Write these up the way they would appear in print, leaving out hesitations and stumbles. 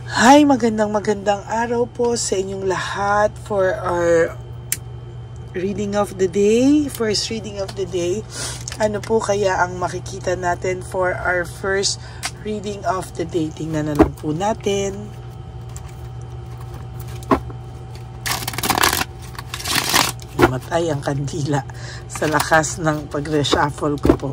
Hi, magandang araw po sa inyong lahat for our reading of the day. First reading of the day. Ano po kaya ang makikita natin for our first reading of the day? Tingnan na lang po natin. Namatay ang kandila sa lakas ng pag-reshuffle ko po.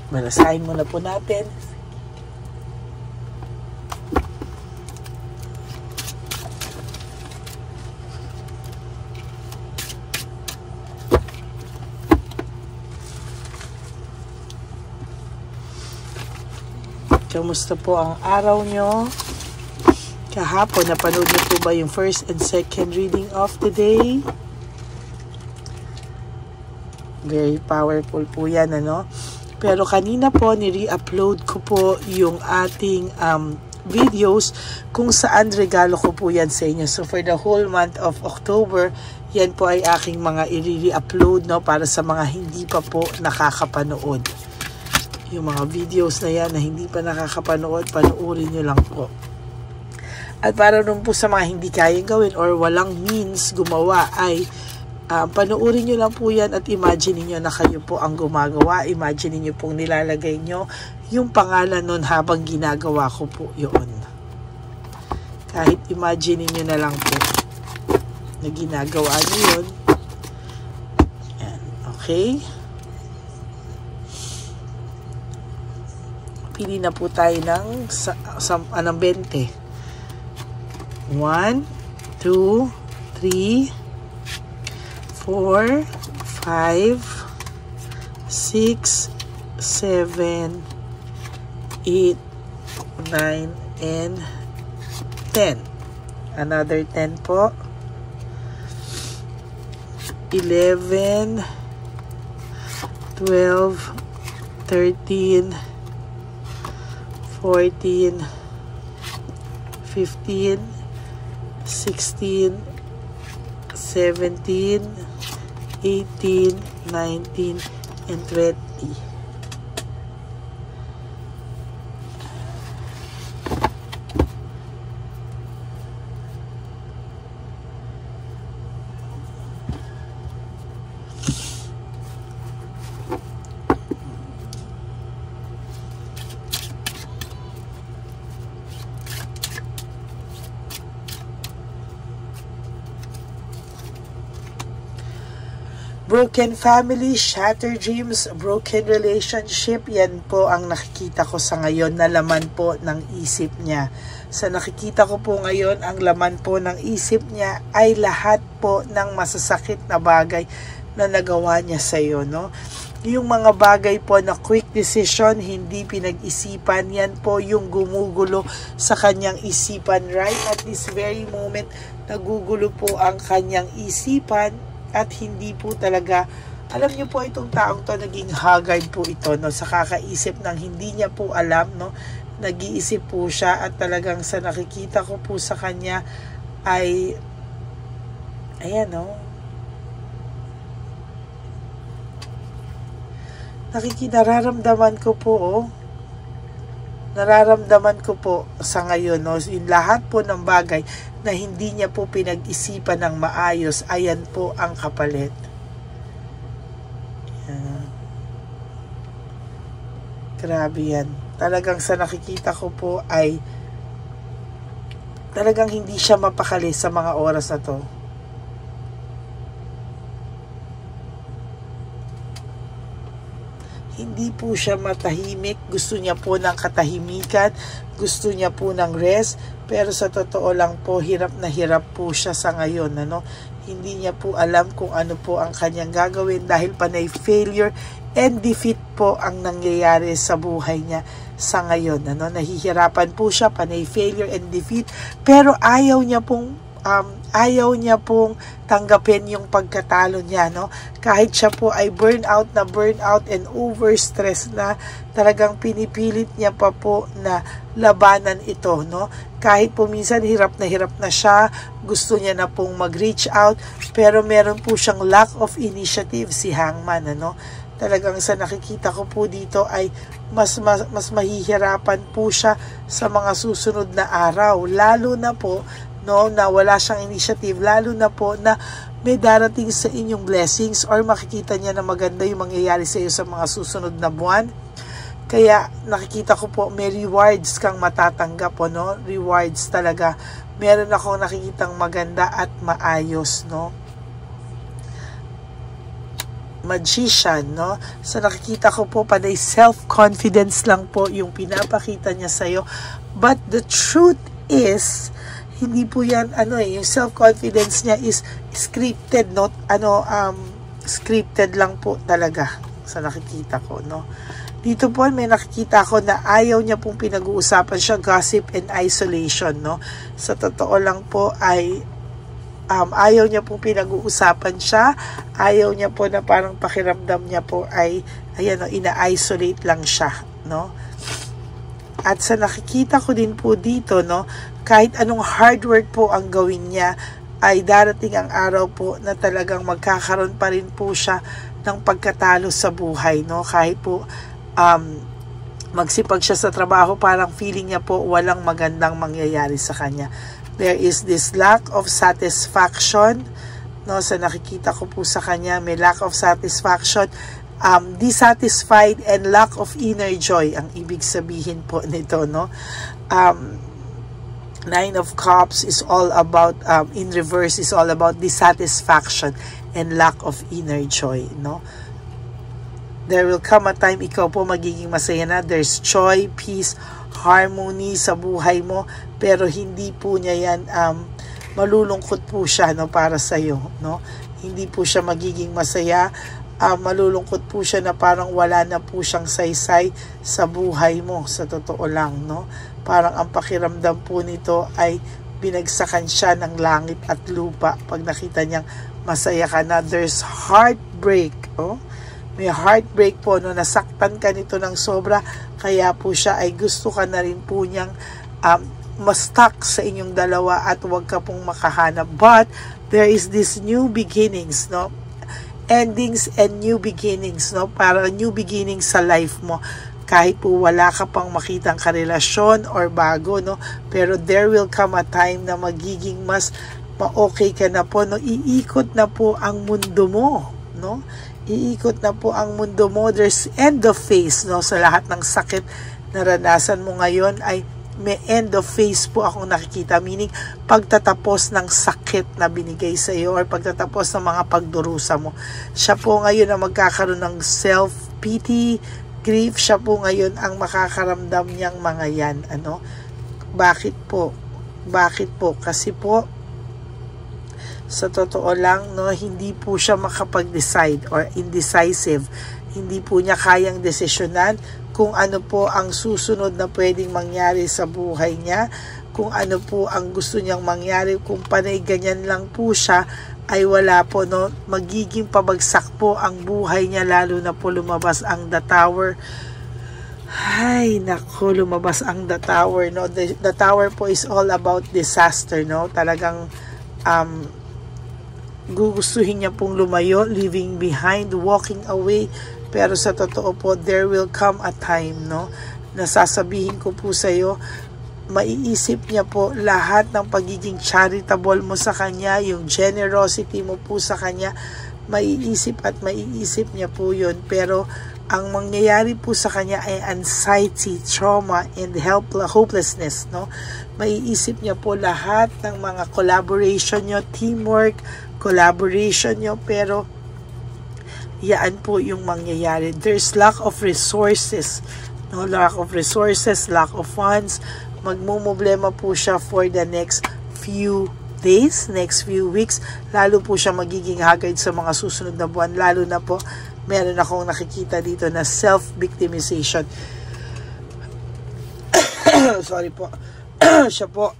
Malasahin muna po natin. Kamusta po ang araw nyo? Kahapon, napanood niyo po ba yung first and second reading of the day? Very powerful po yan, ano? Pero kanina po, ni-re-upload ko po yung ating videos kung saan regalo ko po yan sa inyo. So, for the whole month of October, yan po ay aking mga i-re-upload, no, para sa mga hindi pa po nakakapanood. Yung mga videos na yan na hindi pa nakakapanood, panoorin nyo lang po. At para nun po sa mga hindi kayang gawin or walang means gumawa ay panoorin nyo lang po yan at imagine niyo na kayo po ang gumagawa. Imagine niyo pong nilalagay nyo yung pangalan nun habang ginagawa ko po yun. Kahit imagine niyo na lang po na ginagawa nyo yun. Yan. Okay? Pili na po tayo ng 20. 1, 2, 3, 4, 5, 6, 7, 8, 9, and 10. Another 10 po. 11, 12, 13, 14, 15, 16, 17, 18, 19, and 20. Broken family, shattered dreams, broken relationship, yan po ang nakikita ko sa ngayon na laman po ng isip niya. Sa nakikita ko po ngayon, ang laman po ng isip niya ay lahat po ng masasakit na bagay na nagawa niya sa iyo, no? Yung mga bagay po na quick decision, hindi pinag-isipan, yan po yung gumugulo sa kanyang isipan. Right at this very moment, nagugulo po ang kanyang isipan. At hindi po talaga, alam niyo po itong taong to, naging haggard po ito, no, sa kakaisip ng hindi niya po alam, no, nag-iisip po siya at talagang sa nakikita ko po sa kanya ay, ayan, no, nararamdaman ko po, nararamdaman ko po sa ngayon, no, yung lahat po ng bagay na hindi niya po pinag-isipan ng maayos, ayan po ang kapalit. Yan. Grabe yan. Talagang sa nakikita ko po ay talagang hindi siya mapakali sa mga oras na to. Hindi po siya matahimik, gusto niya po ng katahimikan, gusto niya po ng rest, pero sa totoo lang po, hirap na hirap po siya sa ngayon, ano? Hindi niya po alam kung ano po ang kanyang gagawin dahil panay failure and defeat po ang nangyayari sa buhay niya sa ngayon, ano? Nahihirapan po siya, panay failure and defeat, pero ayaw niya pong ayaw niya pong tanggapin yung pagkatalo niya, no? Kahit siya po ay burnout and overstress na, talagang pinipilit niya pa po na labanan ito, no? Kahit po minsan hirap na siya, gusto niya na pong mag-reach out, pero meron po siyang lack of initiative si Hangman, ano? Talagang sa nakikita ko po dito ay mas mahihirapan po siya sa mga susunod na araw, lalo na po no, na wala siyang initiative, lalo na po na may darating sa inyong blessings or makikita niya na maganda yung mangyayari sa iyo sa mga susunod na buwan. Kaya nakikita ko po may rewards kang matatanggap po, no? Rewards talaga. Meron akong nakikitang maganda at maayos, no? Magician, no? So nakikita ko po panay self-confidence lang po yung pinapakita niya sa iyo. But the truth is, hindi po yan, yung self-confidence niya is scripted, not, scripted lang po talaga sa nakikita ko, no? Dito po, may nakikita ko na ayaw niya pong pinag-uusapan siya, gossip and isolation, no? Sa totoo lang po ay, ayaw niya pong pinag-uusapan siya, ayaw niya po na parang pakiramdam niya po ay, ina-isolate lang siya, no? At sa nakikita ko din po dito, no, kahit anong hard work po ang gawin niya, ay darating ang araw po na talagang magkakaroon pa rin po siya ng pagkatalo sa buhay, no? Kahit po magsipag siya sa trabaho, parang feeling niya po walang magandang mangyayari sa kanya. There is this lack of satisfaction, no? Sa nakikita ko po sa kanya, may lack of satisfaction, dissatisfied and lack of inner joy ang ibig sabihin po nito, no? Nine of Cups is all about, in reverse, is all about dissatisfaction and lack of inner joy, no? There will come a time ikaw po magiging masaya na. There's joy, peace, harmony sa buhay mo, pero hindi po niya yan, malulungkot po siya, no, para sa iyo, no? Hindi po siya magiging masaya, malulungkot po siya na parang wala na po siyang saysay sa buhay mo, sa totoo lang, no? Parang ang pakiramdam po nito ay binagsakan siya ng langit at lupa pag nakita niyang masaya ka na. There's heartbreak, oh? May heartbreak po, no? Nasaktan ka nito ng sobra, kaya po siya ay gusto ka na rin po niyang ma-stuck sa inyong dalawa at huwag ka pong makahanap. But there is this new beginnings, no? Endings and new beginnings, no? Para new beginnings sa life mo. Kahit po wala ka pang makitang karelasyon or bago, no? Pero there will come a time na magiging mas ma-okay ka na po, no? Iikot na po ang mundo mo, no? Iikot na po ang mundo mo. There's end of phase, no? Sa lahat ng sakit na naranasan mo ngayon ay may end of phase po akong nakikita, meaning pagtatapos ng sakit na binigay sa iyo or pagtatapos ng mga pagdurusa mo. Siya po ngayon ang magkakaroon ng self-pity, grief. Siya po ngayon ang makakaramdam niyang mga yan, ano? Bakit po? Bakit po? Kasi po, sa totoo lang, no, hindi po siya makapag-decide or indecisive. Hindi po niya kayang desisyonan kung ano po ang susunod na pwedeng mangyari sa buhay niya, kung ano po ang gusto niyang mangyari. Kung panay ganyan lang po siya, ay wala po, no, magiging pabagsak po ang buhay niya, lalo na po lumabas ang The Tower. Ay, naku, lumabas ang The Tower, no? The Tower po is all about disaster, no? Talagang gugustuhin niya pong lumayo, leaving behind, walking away. Pero sa totoo po, there will come a time, no, na sasabihin ko po sa iyo, maiisip niya po lahat ng pagiging charitable mo sa kanya, yung generosity mo po sa kanya, maiisip niya po yun. Pero ang mangyayari po sa kanya ay anxiety, trauma, and hopelessness, no? Maiisip niya po lahat ng mga collaboration nyo, teamwork, collaboration nyo, pero yan po yung mangyayari. There's lack of resources, no? Lack of resources, lack of funds. Magmumblema po siya for the next few days, next few weeks. Lalo po siya magiging haggard sa mga susunod na buwan. Lalo na po, meron akong nakikita dito na self-victimization. Sorry po. Siya po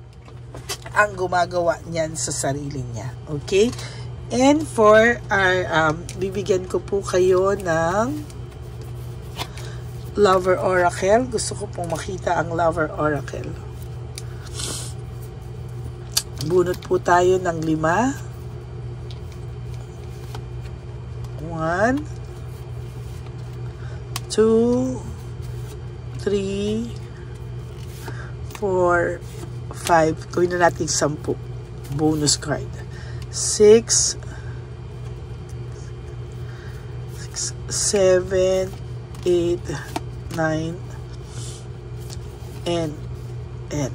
ang gumagawa niyan sa sarili niya. Okay? And for our, bibigyan ko po kayo ng Lover Oracle. Gusto ko pong makita ang Lover Oracle. Bunot po tayo ng 5. 1, 2, 3, 4, 5. Gawin na natin 10. Bonus card. 6, 7, 8, 9, and N.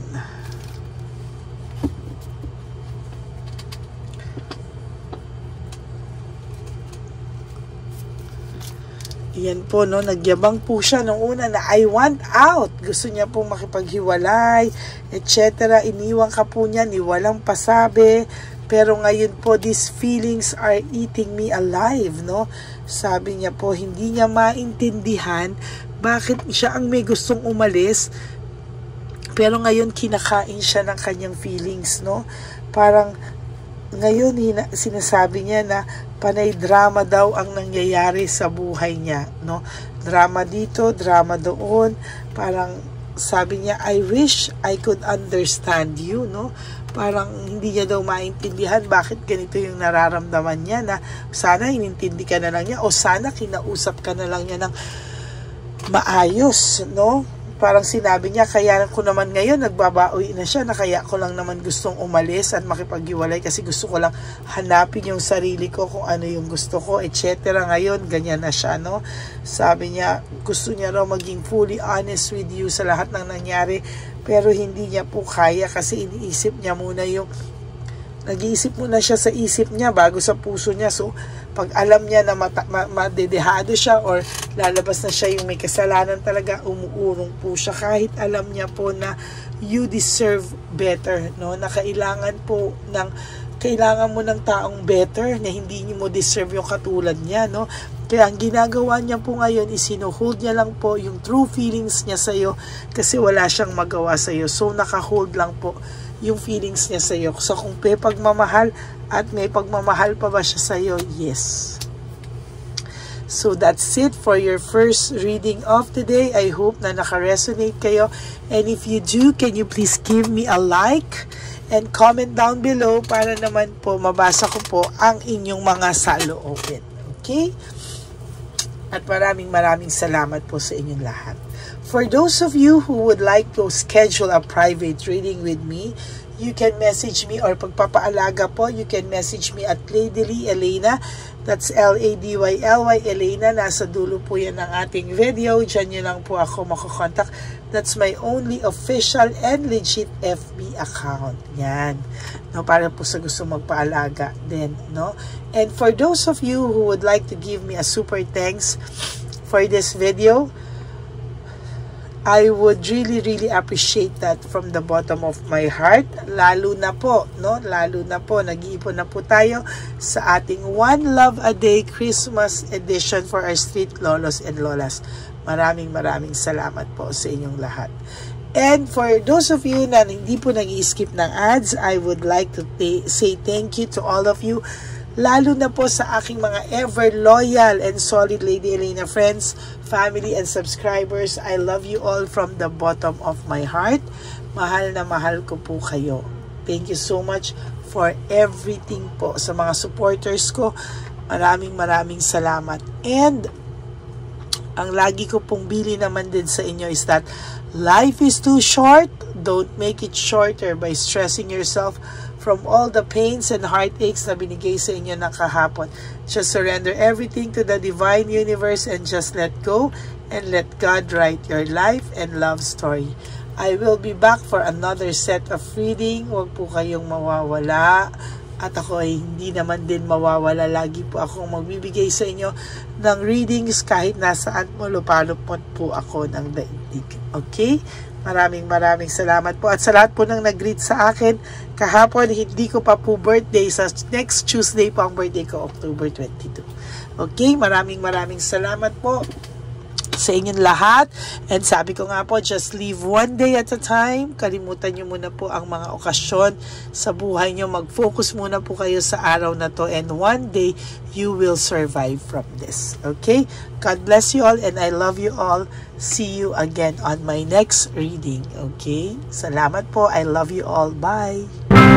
Yan po, no, nagyabang po siya nung una na I want out. Gusto niya pong makipaghiwalay, etc. Iniwan ka po niya, ni walang pasabi. Pero ngayon po, these feelings are eating me alive, no? Sabi niya po, hindi niya maintindihan bakit siya ang may gustong umalis. Pero ngayon, kinakain siya ng kanyang feelings, no? Parang, ngayon, sinasabi niya na panay drama daw ang nangyayari sa buhay niya, no? Drama dito, drama doon. Parang sabi niya, I wish I could understand you, no? Parang hindi niya daw maintindihan bakit ganito yung nararamdaman niya, na sana inintindi ka na lang niya o sana kinausap ka na lang niya ng maayos, no? Parang sinabi niya, kaya ko naman ngayon, nagbabawi na siya, na kaya ko lang naman gustong umalis at makipaghiwalay kasi gusto ko lang hanapin yung sarili ko, kung ano yung gusto ko, etc. Ngayon, ganyan na siya, no? Sabi niya, gusto niya raw maging fully honest with you sa lahat ng nangyari, pero hindi niya po kaya kasi iniisip niya muna yung, nag-iisip muna siya sa isip niya bago sa puso niya. So, pag alam niya na madedehado siya or lalabas na siya yung may kasalanan talaga, umuurong po siya kahit alam niya po na you deserve better, no? Na kailangan mo ng taong better, na hindi mo deserve yung katulad niya, no? Kaya ang ginagawa niya po ngayon is sinuhold niya lang po yung true feelings niya sa'yo kasi wala siyang magawa sa'yo. So, nakahold lang po yung feelings niya sa'yo. So, kung may pagmamahal at may pagmamahal pa ba siya sa'yo? Yes. So, that's it for your first reading of today. I hope na naka-resonate kayo. And if you do, can you please give me a like and comment down below para naman po mabasa ko po ang inyong mga saloobin. Okay? At maraming salamat po sa inyong lahat. For those of you who would like to schedule a private reading with me, you can message me, or pagpapaalaga po, you can message me at Ladyly Elena. That's L-A-D-Y-L-Y Elena. Nasa dulo po yan ng ating video. Diyan nyo lang po ako makakontak. That's my only official and legit FB account. Yan. No, para po sa gusto magpaalaga din, no? And for those of you who would like to give me a super thanks for this video, I would really appreciate that from the bottom of my heart. Lalo na po, no? Lalo na po, nag-iipon na po tayo sa ating One Love a Day Christmas edition for our street lolos and lolas. Maraming salamat po sa inyong lahat. And for those of you na hindi po nag-i-skip ng ads, I would like to say thank you to all of you. Lalo na po sa aking mga ever loyal and solid Lady Elena friends, family and subscribers. I love you all from the bottom of my heart. Mahal na mahal ko po kayo. Thank you so much for everything po sa mga supporters ko. Maraming salamat. And ang lagi ko pong bili naman din sa inyo is that life is too short. Don't make it shorter by stressing yourself from all the pains and heartaches na binigay sa inyo ng kahapon. Just surrender everything to the divine universe and just let go and let God write your life and love story. I will be back for another set of reading. Huwag po kayong mawawala. At ako ay hindi naman din mawawala. Lagi po akong magbibigay sa inyo ng readings kahit nasaan mo lupalupot po ako ng daigdig. Okay? Maraming salamat po. At sa lahat po nang nag-greet sa akin, kahapon hindi ko pa po birthday. Sa next Tuesday po ang birthday ko, October 22. Okay? Maraming salamat po sa inyong lahat. And sabi ko nga po, just live one day at a time. Kalimutan nyo muna po ang mga okasyon sa buhay nyo. Mag-focus muna po kayo sa araw na to. And one day, you will survive from this. Okay? God bless you all and I love you all. See you again on my next reading. Okay? Salamat po. I love you all. Bye!